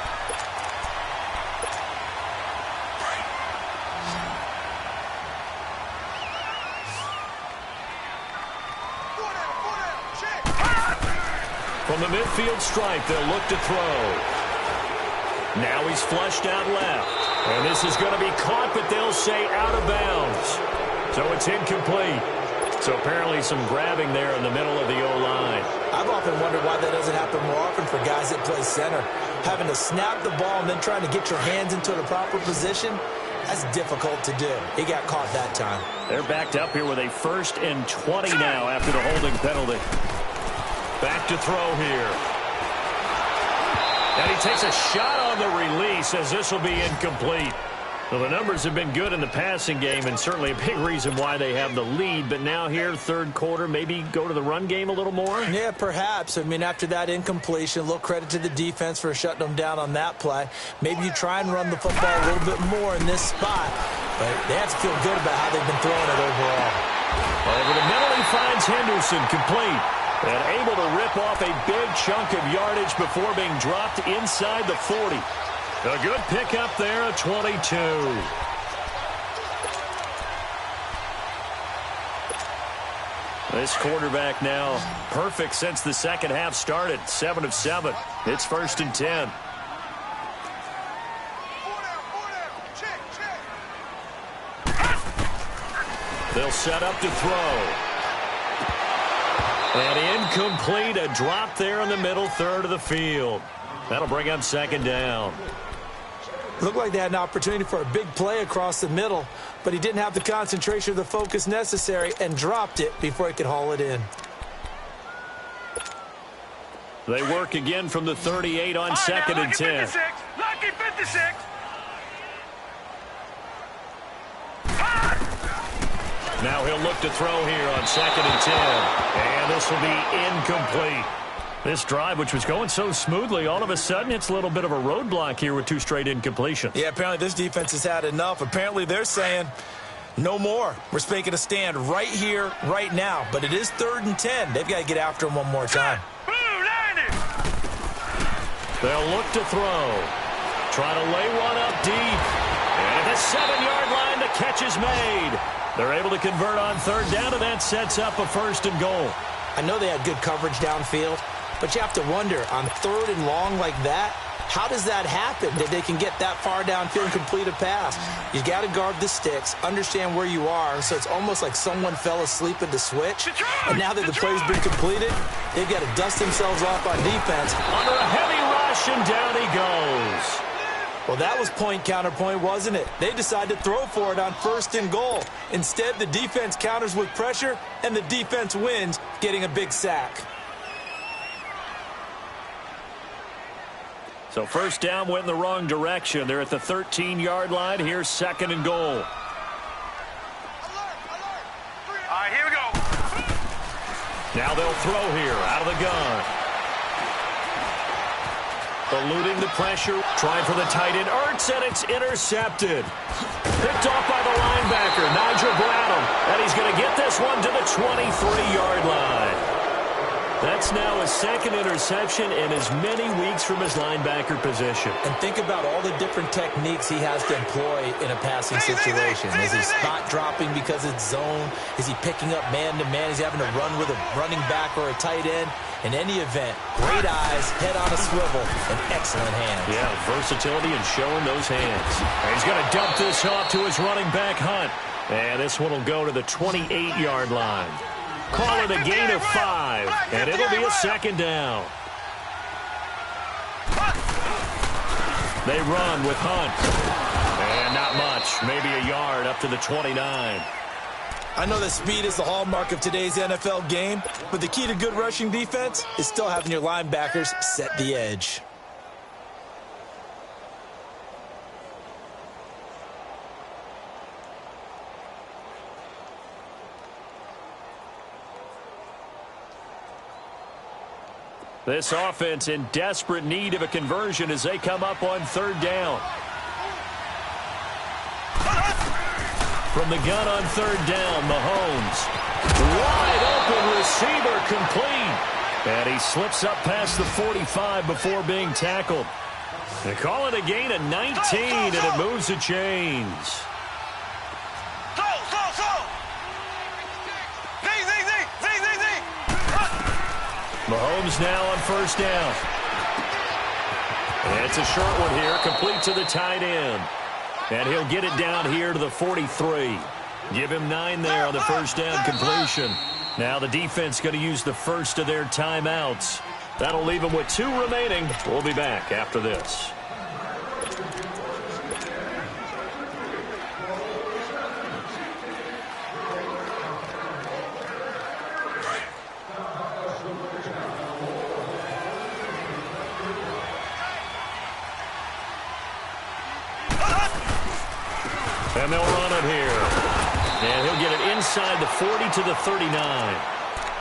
Speaker 1: From the midfield stripe, they'll look to throw. Now he's flushed out left. And this is going to be caught, but they'll say out of bounds. So it's incomplete. So apparently some grabbing there in the middle of the O-line.
Speaker 2: I've often wondered why that doesn't happen more often for guys that play center. Having to snap the ball and then trying to get your hands into the proper position, that's difficult to do. He got caught that time.
Speaker 1: They're backed up here with a 1st and 20 now after the holding penalty. Back to throw here. And he takes a shot on the release as this will be incomplete. Well, the numbers have been good in the passing game and certainly a big reason why they have the lead. But now here, 3rd quarter, maybe go to the run game a little more?
Speaker 2: Yeah, perhaps. I mean, after that incompletion, a little credit to the defense for shutting them down on that play. Maybe you try and run the football a little bit more in this spot. But they have to feel good about how they've been throwing it overall.
Speaker 1: Over the middle, he finds Henderson complete. And able to rip off a big chunk of yardage before being dropped inside the 40. A good pickup there at 22. This quarterback now perfect since the second half started. 7 of 7. It's 1st and 10. They'll set up to throw. And incomplete, a drop there in the middle third of the field. That'll bring up 2nd down.
Speaker 2: Looked like they had an opportunity for a big play across the middle, but he didn't have the concentration or the focus necessary and dropped it before he could haul it in.
Speaker 1: They work again from the 38 on 2nd and 10.
Speaker 3: 56. Lucky 56.
Speaker 1: Now he'll look to throw here on 2nd and 10. And this will be incomplete. This drive, which was going so smoothly, all of a sudden it's a little bit of a roadblock here with 2 straight incompletions.
Speaker 2: Yeah, apparently this defense has had enough. Apparently they're saying no more. We're making a stand right here, right now. But it is 3rd and 10. They've got to get after him one more time.
Speaker 1: They'll look to throw. Try to lay one up deep. And at the 7-yard line, the catch is made. They're able to convert on 3rd down, and that sets up a 1st and goal.
Speaker 2: I know they had good coverage downfield, but you have to wonder, on 3rd and long like that, how does that happen that they can get that far downfield and complete a pass? You got to guard the sticks, understand where you are, so it's almost like someone fell asleep at the switch, and now that the play's been completed, they've got to dust themselves off on defense.
Speaker 1: Under a heavy rush, and down he goes.
Speaker 2: Well, that was point counterpoint, wasn't it? They decided to throw for it on 1st and goal. Instead, the defense counters with pressure, and the defense wins, getting a big sack.
Speaker 1: So 1st down went in the wrong direction. They're at the 13-yard line. Here's 2nd and goal.
Speaker 3: All right, here we go.
Speaker 1: Now they'll throw here out of the gun. Eluding the pressure, trying for the tight end. Ertz, and it's intercepted. Picked off by the linebacker, Nigel Bradham. And he's going to get this one to the 23-yard line. That's now his 2nd interception in as many weeks from his linebacker position.
Speaker 2: And think about all the different techniques he has to employ in a passing situation. Is he spot dropping because it's zone? Is he picking up man-to-man? Is he having to run with a running back or a tight end? In any event, great eyes, head on a swivel, and excellent hands.
Speaker 1: Yeah, versatility and showing those hands. And he's going to dump this off to his running back, Hunt. And this one will go to the 28-yard line. Call it a gain of 5, and it'll be a 2nd down. They run with Hunt. And not much, maybe a yard up to the 29.
Speaker 2: I know that speed is the hallmark of today's NFL game, but the key to good rushing defense is still having your linebackers set the edge.
Speaker 1: This offense in desperate need of a conversion as they come up on 3rd down. From the gun on 3rd down, Mahomes. Wide open receiver complete. And he slips up past the 45 before being tackled. They call it a gain of 19, and it moves the chains. Mahomes now on 1st down. And it's a short one here, complete to the tight end. And he'll get it down here to the 43. Give him 9 there on the 1st down completion. Now the defense going to use the first of their timeouts. That'll leave them with 2 remaining. We'll be back after this. And they'll run it here. And he'll get it inside the 40 to the 39.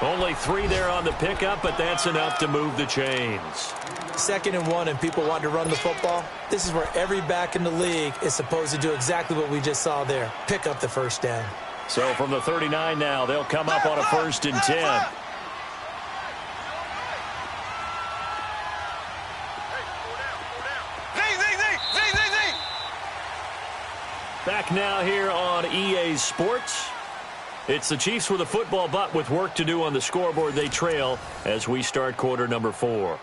Speaker 1: Only 3 there on the pickup, but that's enough to move the chains.
Speaker 2: 2nd and 1 and people want to run the football. This is where every back in the league is supposed to do exactly what we just saw there. Pick up the 1st down.
Speaker 1: So from the 39 now, they'll come up on a 1st and 10. Back now here on EA Sports. It's the Chiefs with a football, but with work to do on the scoreboard, they trail as we start quarter number 4.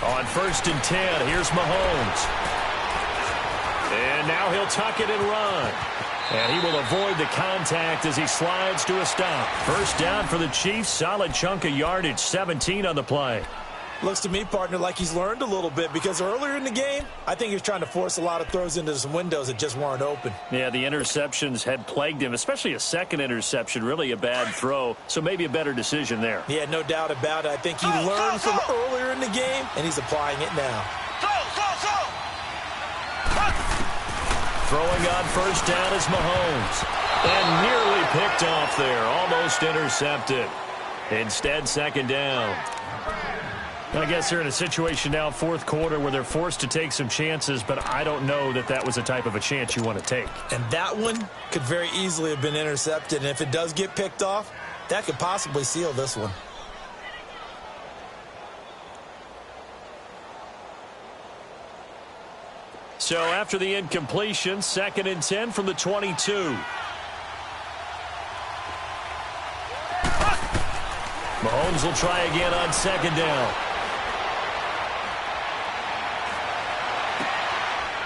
Speaker 1: On 1st and 10, here's Mahomes. And now he'll tuck it and run. And he will avoid the contact as he slides to a stop. 1st down for the Chiefs. Solid chunk of yardage, 17 on the play.
Speaker 2: Looks to me, partner, like he's learned a little bit because earlier in the game, I think he was trying to force a lot of throws into some windows that just weren't open.
Speaker 1: Yeah, the interceptions had plagued him, especially a second interception, really a bad throw, so maybe a better decision there.
Speaker 2: Yeah, no doubt about it. I think he learned from earlier in the game, and he's applying it now.
Speaker 1: Throwing on first down is Mahomes. And nearly picked off there, almost intercepted. Instead, second down. I guess they're in a situation now, fourth quarter, where they're forced to take some chances, but I don't know that that was the type of a chance you want to take.
Speaker 2: And that one could very easily have been intercepted, and if it does get picked off, that could possibly seal this one.
Speaker 1: So after the incompletion, 2nd and 10 from the 22. Mahomes will try again on second down.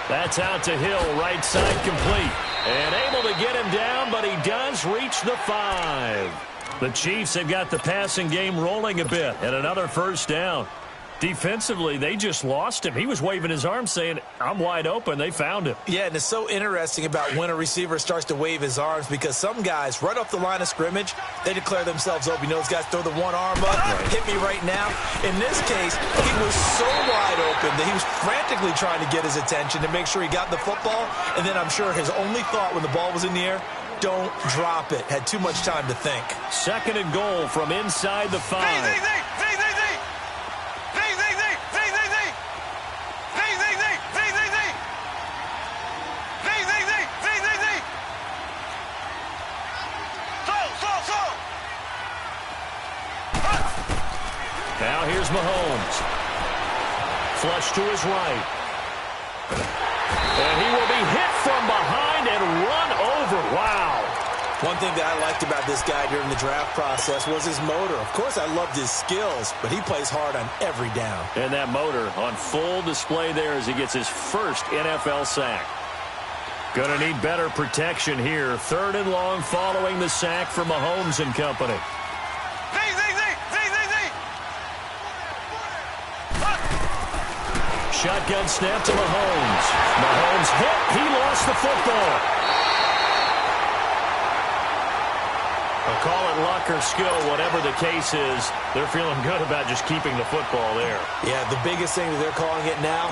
Speaker 1: That's out to Hill, right side complete. And able to get him down, but he does reach the 5. The Chiefs have got the passing game rolling a bit, and another first down. Defensively, they just lost him. He was waving his arms saying, I'm wide open. They found him.
Speaker 2: Yeah, and it's so interesting about when a receiver starts to wave his arms because some guys, right off the line of scrimmage, they declare themselves open. You know, those guys throw the one arm up, hit me right now. In this case, he was so wide open that he was frantically trying to get his attention to make sure he got the football. And then I'm sure his only thought when the ball was in the air, don't drop it. Had too much time to think.
Speaker 1: 2nd and goal from inside the 5. Now here's Mahomes. Flush to his right. And he will be hit from behind and run over. Wow.
Speaker 2: One thing that I liked about this guy during the draft process was his motor. Of course, I loved his skills, but he plays hard on every down.
Speaker 1: And that motor on full display there as he gets his first NFL sack. Going to need better protection here. 3rd and long following the sack for Mahomes and company. Shotgun snap to Mahomes. Mahomes hit. He lost the football. I'll call it luck or skill, whatever the case is. They're feeling good about just keeping the football there.
Speaker 2: Yeah, the biggest thing that they're calling it now,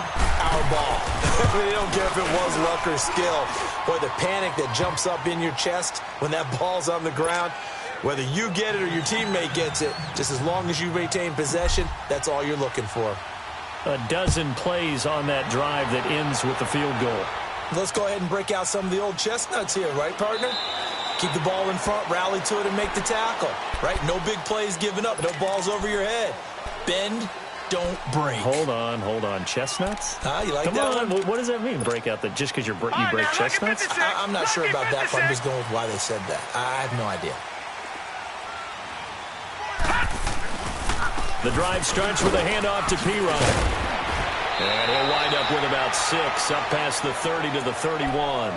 Speaker 2: our ball. They don't care if it was luck or skill. Boy, the panic that jumps up in your chest when that ball's on the ground, whether you get it or your teammate gets it, just as long as you retain possession, that's all you're looking for.
Speaker 1: A dozen plays on that drive that ends with the field goal.
Speaker 2: Let's go ahead and break out some of the old chestnuts here, right, partner? Keep the ball in front, rally to it, and make the tackle, right? No big plays given up, no balls over your head. Bend, don't break.
Speaker 1: Hold on. Chestnuts?
Speaker 2: You like
Speaker 1: Come
Speaker 2: that
Speaker 1: on.
Speaker 2: one?
Speaker 1: What does that mean, break out? Just because you break chestnuts?
Speaker 2: I'm not sure about that, but I'm just going with why they said that. I have no idea.
Speaker 1: The drive starts with a handoff to P-Ryan. And he'll wind up with about 6, up past the 30 to the 31.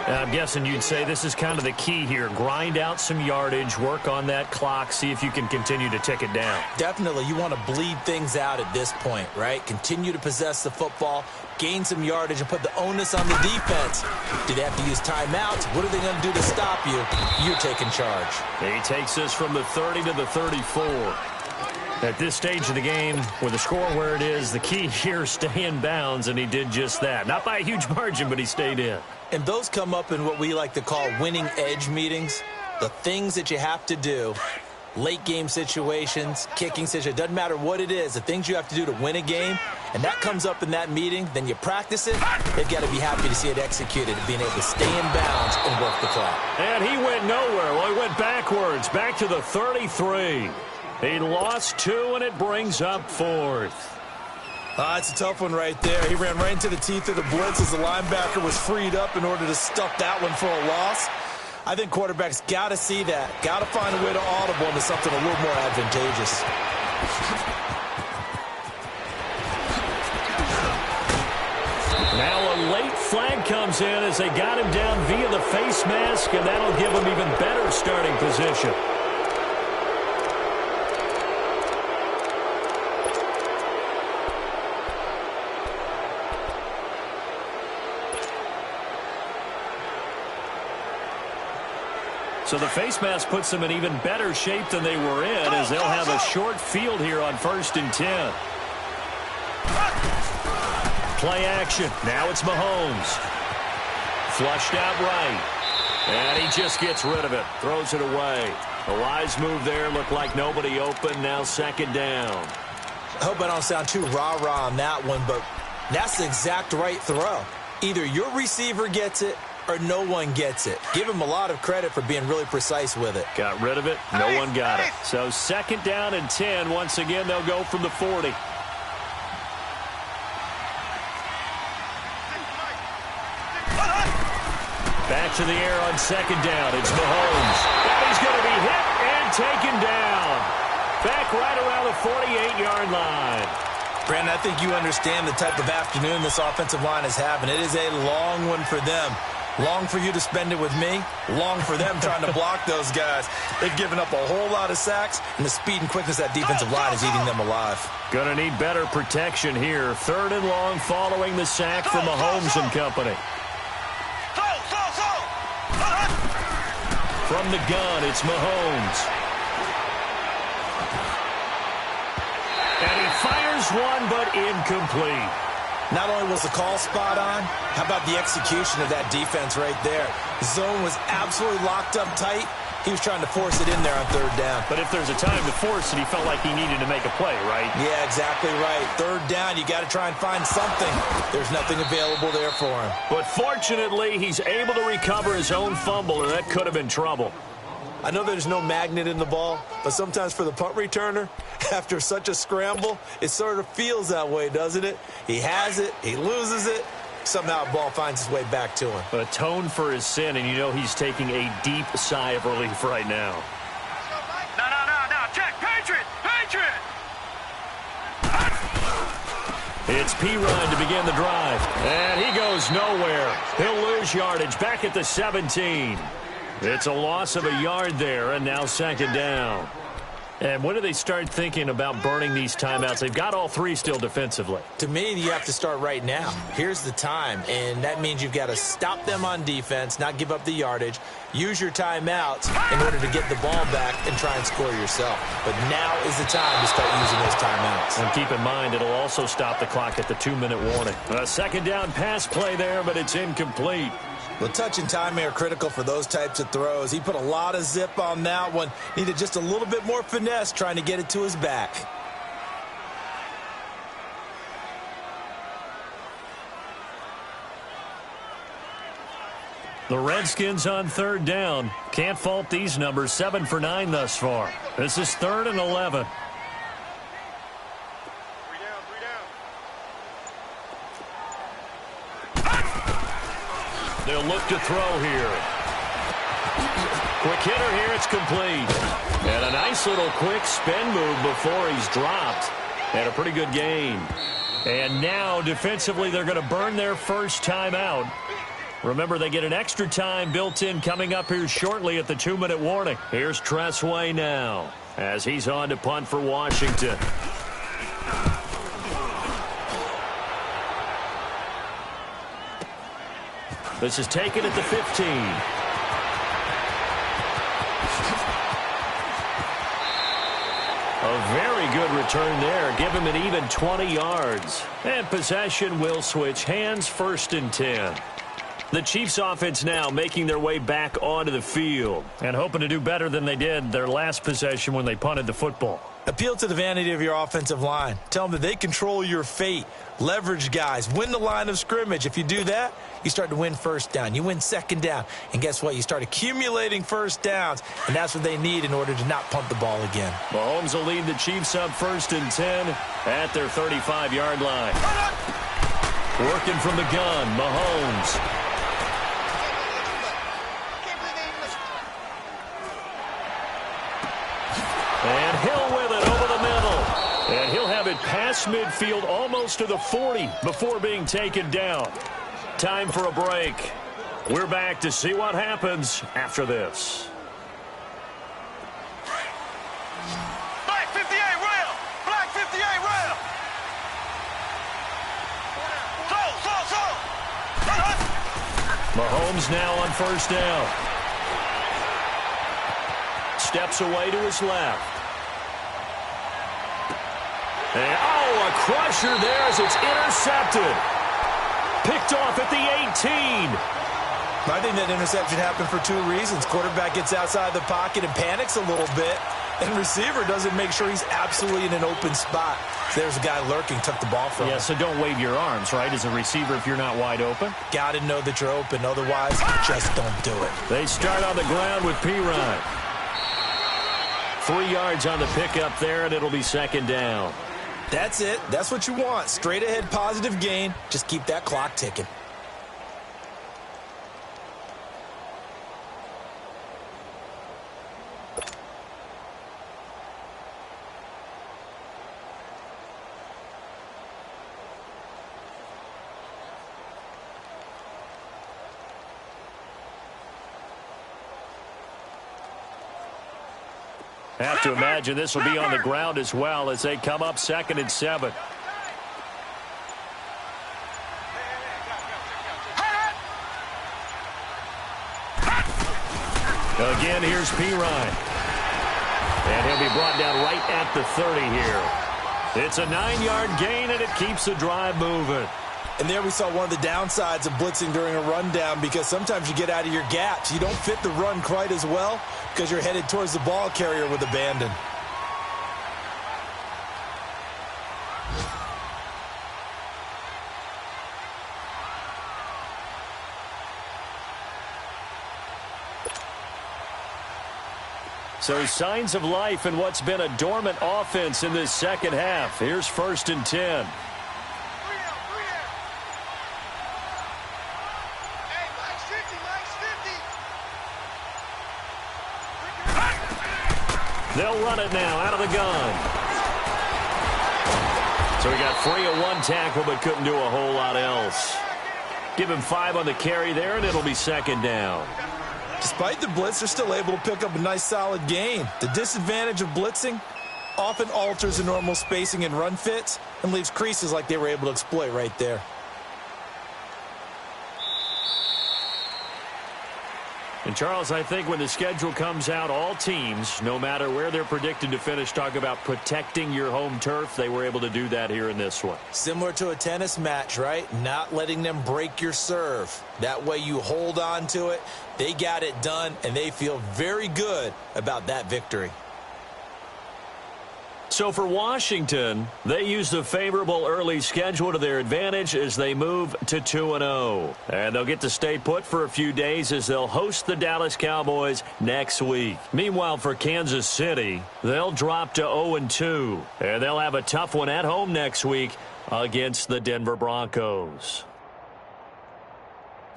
Speaker 1: And I'm guessing you'd say this is kind of the key here. Grind out some yardage, work on that clock, see if you can continue to tick it down.
Speaker 2: Definitely. You want to bleed things out at this point, right? Continue to possess the football, gain some yardage, and put the onus on the defense. Do they have to use timeouts? What are they going to do to stop you? You're taking charge.
Speaker 1: He takes us from the 30 to the 34. At this stage of the game, with the score where it is, the key here, stay in bounds, and he did just that. Not by a huge margin, but he stayed in.
Speaker 2: And those come up in what we like to call winning edge meetings. The things that you have to do, late game situations, kicking situations, doesn't matter what it is, the things you have to do to win a game, and that comes up in that meeting, then you practice it, they've got to be happy to see it executed, being able to stay in bounds and work the clock.
Speaker 1: And he went nowhere. Well, he went backwards, back to the 33. He lost 2, and it brings up 4th.
Speaker 2: It's a tough one right there. He ran right into the teeth of the blitz as the linebacker was freed up in order to stuff that one for a loss. I think quarterbacks got to see that. Got to find a way to audible into something a little more advantageous.
Speaker 1: Now a late flag comes in as they got him down via the face mask, and that'll give him even better starting position. So the face mask puts them in even better shape than they were in, as they'll have a short field here on 1st and 10. Play action. Now it's Mahomes. Flushed out right. And he just gets rid of it. Throws it away. A wise move there. Looked like nobody open. Now 2nd down.
Speaker 2: I hope I don't sound too rah-rah on that one, but that's the exact right throw. Either your receiver gets it or no one gets it. Give him a lot of credit for being really precise with it.
Speaker 1: Got rid of it. No one got it. So 2nd down and 10. Once again, they'll go from the 40. Back to the air on 2nd down. It's Mahomes. And he's going to be hit and taken down. Back right around the 48-yard line.
Speaker 2: Brandon, I think you understand the type of afternoon this offensive line is having. It is a long one for them. Long for you to spend it with me. Long for them trying to block those guys. They've given up a whole lot of sacks, and the speed and quickness of that defensive line is eating them alive.
Speaker 1: Going to need better protection here. 3rd and long following the sack from Mahomes and company. From the gun, it's Mahomes. And he fires one, but incomplete.
Speaker 2: Not only was the call spot on, how about the execution of that defense right there? The zone was absolutely locked up tight. He was trying to force it in there on 3rd down.
Speaker 1: But if there's a time to force it, he felt like he needed to make a play, right?
Speaker 2: Yeah, exactly right. 3rd down, you got to try and find something. There's nothing available there for him.
Speaker 1: But fortunately, he's able to recover his own fumble, or that could have been trouble.
Speaker 2: I know there's no magnet in the ball, but sometimes for the punt returner, after such a scramble, it sort of feels that way, doesn't it? He has it, he loses it, somehow the ball finds its way back to him.
Speaker 1: Atone for his sin, and you know he's taking a deep sigh of relief right now.
Speaker 3: No. Check. Patriot.
Speaker 1: It's P-Run to begin the drive. And he goes nowhere. He'll lose yardage back at the 17. It's a loss of a yard there, and now 2nd down. And when do they start thinking about burning these timeouts? They've got all 3 still defensively.
Speaker 2: To me, you have to start right now. Here's the time, and that means you've got to stop them on defense, not give up the yardage, use your timeouts in order to get the ball back and try and score yourself. But now is the time to start using those timeouts.
Speaker 1: And keep in mind, it'll also stop the clock at the 2-minute warning. A 2nd down pass play there, but it's incomplete.
Speaker 2: Well, touch and timing are critical for those types of throws. He put a lot of zip on that one. Needed just a little bit more finesse trying to get it to his back.
Speaker 1: The Redskins on 3rd down. Can't fault these numbers. 7 for 9 thus far. This is 3rd and 11. They'll look to throw here. Quick hitter here. It's complete. And a nice little quick spin move before he's dropped. And a pretty good gain. And now, defensively, they're going to burn their first timeout. Remember, they get an extra time built in coming up here shortly at the 2-minute warning. Here's Tressway now as he's on to punt for Washington. This is taken at the 15. A very good return there. Give him an even 20 yards. And possession will switch hands. 1st and 10. The Chiefs offense now making their way back onto the field and hoping to do better than they did their last possession when they punted the football.
Speaker 2: Appeal to the vanity of your offensive line. Tell them that they control your fate. Leverage guys. Win the line of scrimmage. If you do that, you start to win 1st down. You win 2nd down. And guess what? You start accumulating 1st downs. And that's what they need in order to not punt the ball again.
Speaker 1: Mahomes will lead the Chiefs up 1st and 10 at their 35-yard line. Working from the gun, Mahomes. And Hill with it over the middle. And he'll have it past midfield almost to the 40 before being taken down. Time for a break. We're back to see what happens after this.
Speaker 3: Black 58 rail. Black 58 rail.
Speaker 1: Mahomes now on 1st down. steps away to his left. And, oh, a crusher there as it's intercepted. Picked off at the 18.
Speaker 2: I think that interception happened for two reasons. Quarterback gets outside the pocket and panics a little bit, and receiver doesn't make sure he's absolutely in an open spot. So there's a guy lurking, took the ball from him.
Speaker 1: Yeah, so don't wave your arms, right, as a receiver if you're not wide open.
Speaker 2: Got to know that you're open. Otherwise, just don't do it.
Speaker 1: They start on the ground with Pirine. 3 yards on the pickup there, and it'll be second down.
Speaker 2: That's it. That's what you want. Straight ahead, positive gain. Just keep that clock ticking.
Speaker 1: Have to imagine this will be on the ground as well as they come up 2nd and 7. Again, here's Pirine. And he'll be brought down right at the 30 here. It's a 9-yard gain, and it keeps the drive moving.
Speaker 2: And there we saw one of the downsides of blitzing during a rundown, because sometimes you get out of your gaps. You don't fit the run quite as well because you're headed towards the ball carrier with abandon.
Speaker 1: So signs of life in what's been a dormant offense in this second half. Here's 1st and 10. They'll run it now out of the gun. So he got free of one tackle but couldn't do a whole lot else. Give him 5 on the carry there, and it'll be second down.
Speaker 2: Despite the blitz, they're still able to pick up a nice solid gain. The disadvantage of blitzing often alters the normal spacing and run fits and leaves creases like they were able to exploit right there.
Speaker 1: And, Charles, I think when the schedule comes out, all teams, no matter where they're predicted to finish, talk about protecting your home turf. They were able to do that here in this one.
Speaker 2: Similar to a tennis match, right? Not letting them break your serve. That way you hold on to it. They got it done, and they feel very good about that victory.
Speaker 1: So for Washington, they use the favorable early schedule to their advantage as they move to 2-0. And they'll get to stay put for a few days as they'll host the Dallas Cowboys next week. Meanwhile, for Kansas City, they'll drop to 0-2. And they'll have a tough one at home next week against the Denver Broncos.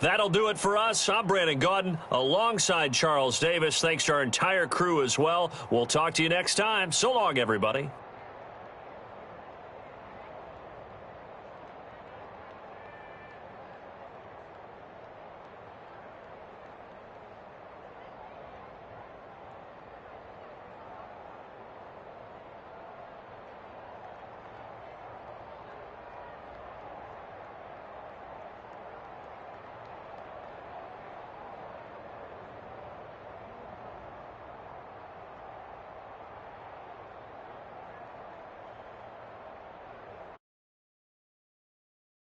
Speaker 1: That'll do it for us. I'm Brandon Gaudin alongside Charles Davis. Thanks to our entire crew as well. We'll talk to you next time. So long, everybody.